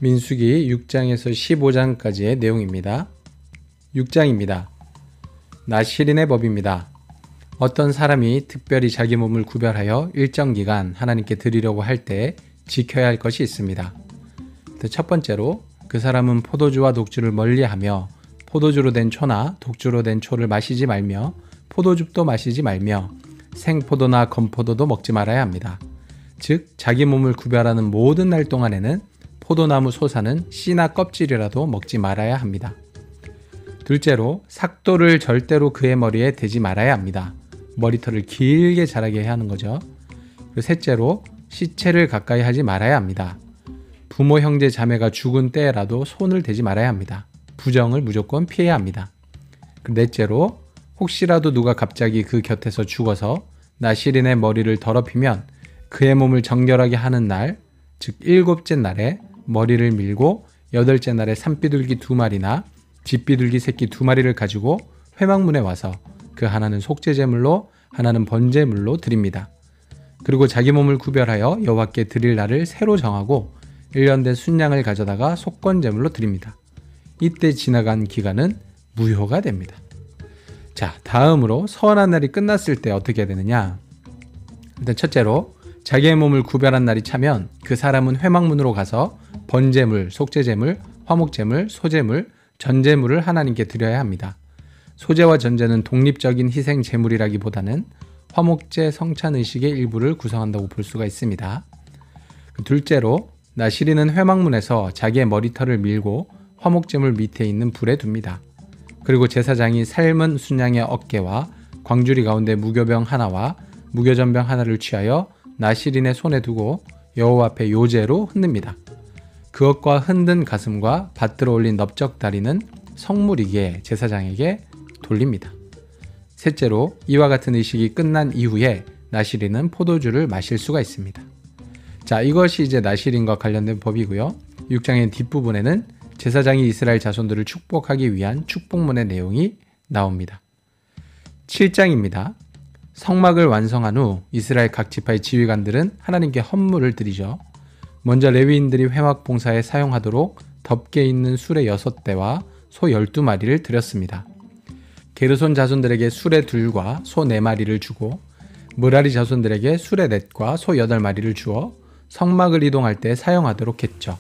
민수기 6장에서 15장까지의 내용입니다. 6장입니다. 나실인의 법입니다. 어떤 사람이 특별히 자기 몸을 구별하여 일정 기간 하나님께 드리려고 할 때 지켜야 할 것이 있습니다. 첫 번째로 그 사람은 포도주와 녹주를 멀리하며 포도주로 된 초나 독주로 된 초를 마시지 말며 포도즙도 마시지 말며 생포도나 건포도도 먹지 말아야 합니다. 즉 자기 몸을 구별하는 모든 날 동안에는 포도나무 솟아는 씨나 껍질이라도 먹지 말아야 합니다. 둘째로 삭도를 절대로 그의 머리에 대지 말아야 합니다. 머리털을 길게 자라게 해야 하는 거죠. 그리고 셋째로 시체를 가까이 하지 말아야 합니다. 부모 형제 자매가 죽은 때라도 손을 대지 말아야 합니다. 부정을 무조건 피해야 합니다. 넷째로 혹시라도 누가 갑자기 그 곁에서 죽어서 나실인의 머리를 더럽히면 그의 몸을 정결하게 하는 날, 즉 7째 날에 머리를 밀고 8째 날에 산비둘기 2마리나 쥐비둘기 새끼 2마리를 가지고 회막문에 와서 그 하나는 속죄제물로 하나는 번제물로 드립니다. 그리고 자기 몸을 구별하여 여호와께 드릴 날을 새로 정하고 1년 된 순양을 가져다가 속건제물로 드립니다. 이때 지나간 기간은 무효가 됩니다. 자, 다음으로 서원한 날이 끝났을 때 어떻게 해야 되느냐? 일단 첫째로 자기의 몸을 구별한 날이 차면 그 사람은 회막문으로 가서 번제물, 속죄제물, 화목제물, 소제물, 전제물을 하나님께 드려야 합니다. 소제와 전제는 독립적인 희생 제물이라기보다는 화목제 성찬의식의 일부를 구성한다고 볼 수가 있습니다. 둘째로 나실인은 회막문에서 자기의 머리털을 밀고 화목제물 밑에 있는 불에 둡니다. 그리고 제사장이 삶은 순양의 어깨와 광주리 가운데 무교병 하나와 무교전병 하나를 취하여 나실인의 손에 두고 여호와 앞에 요제로 흔듭니다. 그것과 흔든 가슴과 받들어 올린 넓적 다리는 성물이기에 제사장에게 돌립니다. 셋째로 이와 같은 의식이 끝난 이후에 나실인은 포도주를 마실 수가 있습니다. 자, 이것이 이제 나실인과 관련된 법이고요. 6장의 뒷부분에는 제사장이 이스라엘 자손들을 축복하기 위한 축복문의 내용이 나옵니다. 7장입니다. 성막을 완성한 후 이스라엘 각 지파의 지휘관들은 하나님께 헌물을 드리죠. 먼저 레위인들이 회막 봉사에 사용하도록 덮개 있는 수레 6대와 소 12마리를 드렸습니다. 게르손 자손들에게 수레 2과 소 4마리를 주고 므라리 자손들에게 수레 4과 소 8마리를 주어 성막을 이동할 때 사용하도록 했죠.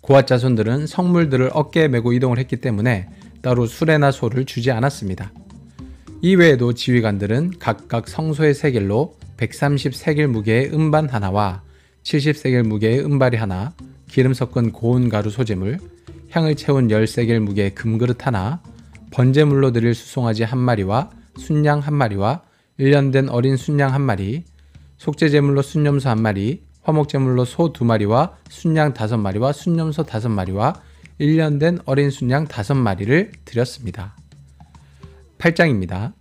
고앗 자손들은 성물들을 어깨에 메고 이동을 했기 때문에 따로 수레나 소를 주지 않았습니다. 이외에도 지휘관들은 각각 성소의 세겔로 130세겔 무게의 음반 하나와 70세겔 무게의 음발이 하나, 기름 섞은 고운 가루 소재물, 향을 채운 10세겔 무게의 금그릇 하나, 번제물로 드릴 수송아지 1마리와 순양 1마리와 1년 된 어린 순양 1마리, 속죄제물로 순염소 1마리, 화목제물로 소 2마리와 순양 5마리와 순염소 5마리와 1년 된 어린 순양 5마리를 드렸습니다. 8장입니다.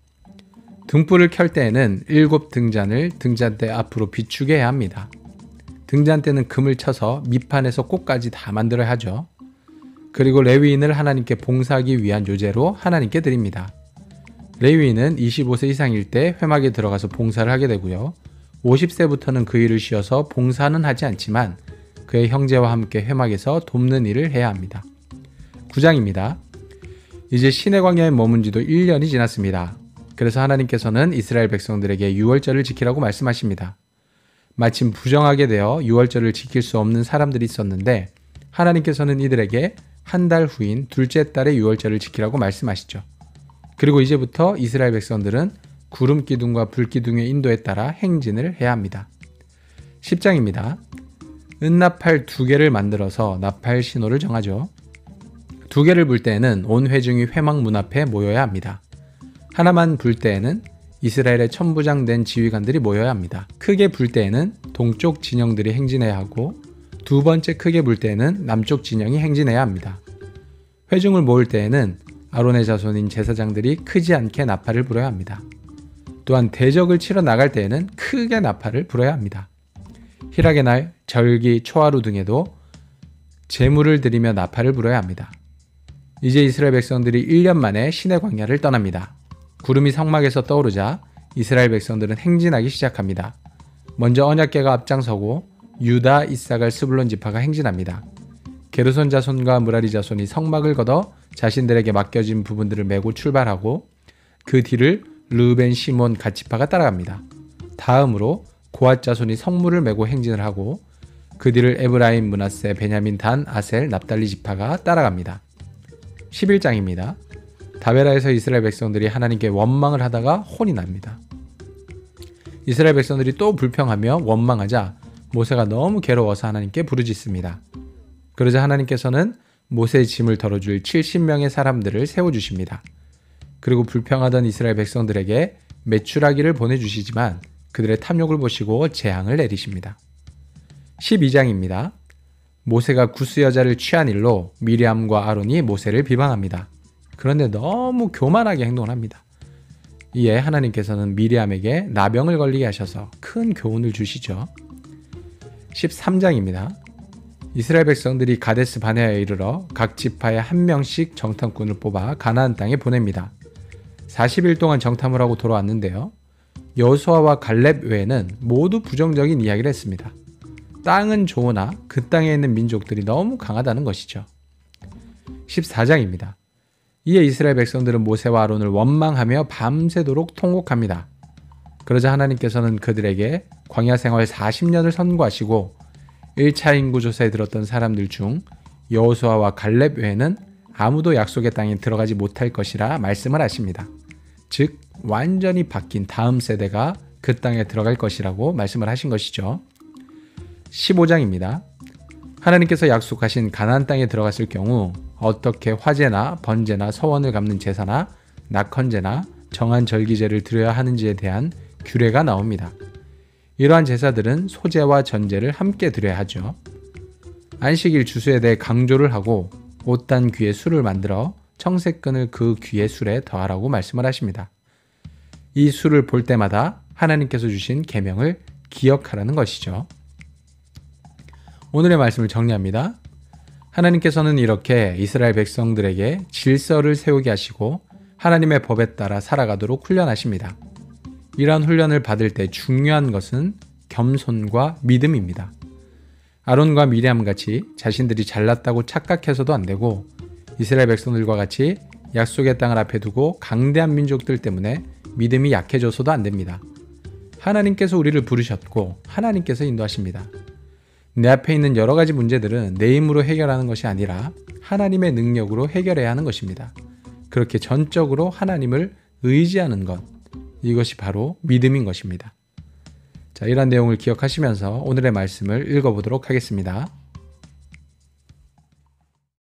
등불을 켤 때에는 7등잔을 등잔대 앞으로 비추게 해야 합니다. 등잔대는 금을 쳐서 밑판에서 꼭까지 다 만들어야 하죠. 그리고 레위인을 하나님께 봉사하기 위한 요제로 하나님께 드립니다. 레위인은 25세 이상일 때 회막에 들어가서 봉사를 하게 되고요. 50세부터는 그 일을 쉬어서 봉사는 하지 않지만 그의 형제와 함께 회막에서 돕는 일을 해야 합니다. 9장입니다. 이제 시내 광야에 머문 지도 1년이 지났습니다. 그래서 하나님께서는 이스라엘 백성들에게 유월절을 지키라고 말씀하십니다. 마침 부정하게 되어 유월절을 지킬 수 없는 사람들이 있었는데 하나님께서는 이들에게 한 달 후인 둘째 달의 유월절을 지키라고 말씀하시죠. 그리고 이제부터 이스라엘 백성들은 구름 기둥과 불 기둥의 인도에 따라 행진을 해야 합니다. 10장입니다. 은나팔 2개를 만들어서 나팔 신호를 정하죠. 2개를 불 때에는 온 회중이 회막 문 앞에 모여야 합니다. 하나만 불 때에는 이스라엘의 천부장 된 지휘관들이 모여야 합니다. 크게 불 때에는 동쪽 진영들이 행진해야 하고 두 번째 크게 불 때에는 남쪽 진영이 행진해야 합니다. 회중을 모을 때에는 아론의 자손인 제사장들이 크지 않게 나팔을 불어야 합니다. 또한 대적을 치러 나갈 때에는 크게 나팔을 불어야 합니다. 희락의 날, 절기, 초하루 등에도 제물을 드리며 나팔을 불어야 합니다. 이제 이스라엘 백성들이 1년 만에 시내 광야를 떠납니다. 구름이 성막에서 떠오르자 이스라엘 백성들은 행진하기 시작합니다. 먼저 언약궤가 앞장서고 유다, 이사갈, 스불론 지파가 행진합니다. 게르손 자손과 므라리 자손이 성막을 걷어 자신들에게 맡겨진 부분들을 메고 출발하고 그 뒤를 르우벤, 시몬, 갓지파가 따라갑니다. 다음으로 고앗 자손이 성물을 메고 행진을 하고 그 뒤를 에브라임, 므낫세, 베냐민, 단, 아셀, 납달리 지파가 따라갑니다. 11장입니다. 다베라에서 이스라엘 백성들이 하나님께 원망을 하다가 혼이 납니다. 이스라엘 백성들이 또 불평하며 원망하자 모세가 너무 괴로워서 하나님께 부르짖습니다. 그러자 하나님께서는 모세의 짐을 덜어줄 70명의 사람들을 세워주십니다. 그리고 불평하던 이스라엘 백성들에게 메추라기를 보내주시지만 그들의 탐욕을 보시고 재앙을 내리십니다. 12장입니다. 모세가 구스 여자를 취한 일로 미리암과 아론이 모세를 비방합니다. 그런데 너무 교만하게 행동을 합니다. 이에 하나님께서는 미리암에게 나병을 걸리게 하셔서 큰 교훈을 주시죠. 13장입니다. 이스라엘 백성들이 가데스 바네아에 이르러 각 지파에 한 명씩 정탐꾼을 뽑아 가나안 땅에 보냅니다. 40일 동안 정탐을 하고 돌아왔는데요. 여호수아와 갈렙 외에는 모두 부정적인 이야기를 했습니다. 땅은 좋으나 그 땅에 있는 민족들이 너무 강하다는 것이죠. 14장입니다. 이에 이스라엘 백성들은 모세와 아론을 원망하며 밤새도록 통곡합니다. 그러자 하나님께서는 그들에게 광야 생활 40년을 선고하시고 1차 인구조사에 들었던 사람들 중 여호수아와 갈렙 외에는 아무도 약속의 땅에 들어가지 못할 것이라 말씀을 하십니다. 즉 완전히 바뀐 다음 세대가 그 땅에 들어갈 것이라고 말씀을 하신 것이죠. 15장입니다. 하나님께서 약속하신 가나안 땅에 들어갔을 경우 어떻게 화제나 번제나 서원을 갚는 제사나 낙헌제나 정한 절기제를 드려야 하는지에 대한 규례가 나옵니다. 이러한 제사들은 소제와 전제를 함께 드려야 하죠. 안식일 주수에 대해 강조를 하고 옷단 귀의 술을 만들어 청색끈을 그 귀의 술에 더하라고 말씀을 하십니다. 이 술을 볼 때마다 하나님께서 주신 계명을 기억하라는 것이죠. 오늘의 말씀을 정리합니다. 하나님께서는 이렇게 이스라엘 백성들에게 질서를 세우게 하시고 하나님의 법에 따라 살아가도록 훈련하십니다. 이러한 훈련을 받을 때 중요한 것은 겸손과 믿음입니다. 아론과 미리암 같이 자신들이 잘났다고 착각해서도 안 되고 이스라엘 백성들과 같이 약속의 땅을 앞에 두고 강대한 민족들 때문에 믿음이 약해져서도 안 됩니다. 하나님께서 우리를 부르셨고 하나님께서 인도하십니다. 내 앞에 있는 여러 가지 문제들은 내 힘으로 해결하는 것이 아니라 하나님의 능력으로 해결해야 하는 것입니다. 그렇게 전적으로 하나님을 의지하는 것, 이것이 바로 믿음인 것입니다. 자, 이런 내용을 기억하시면서 오늘의 말씀을 읽어보도록 하겠습니다.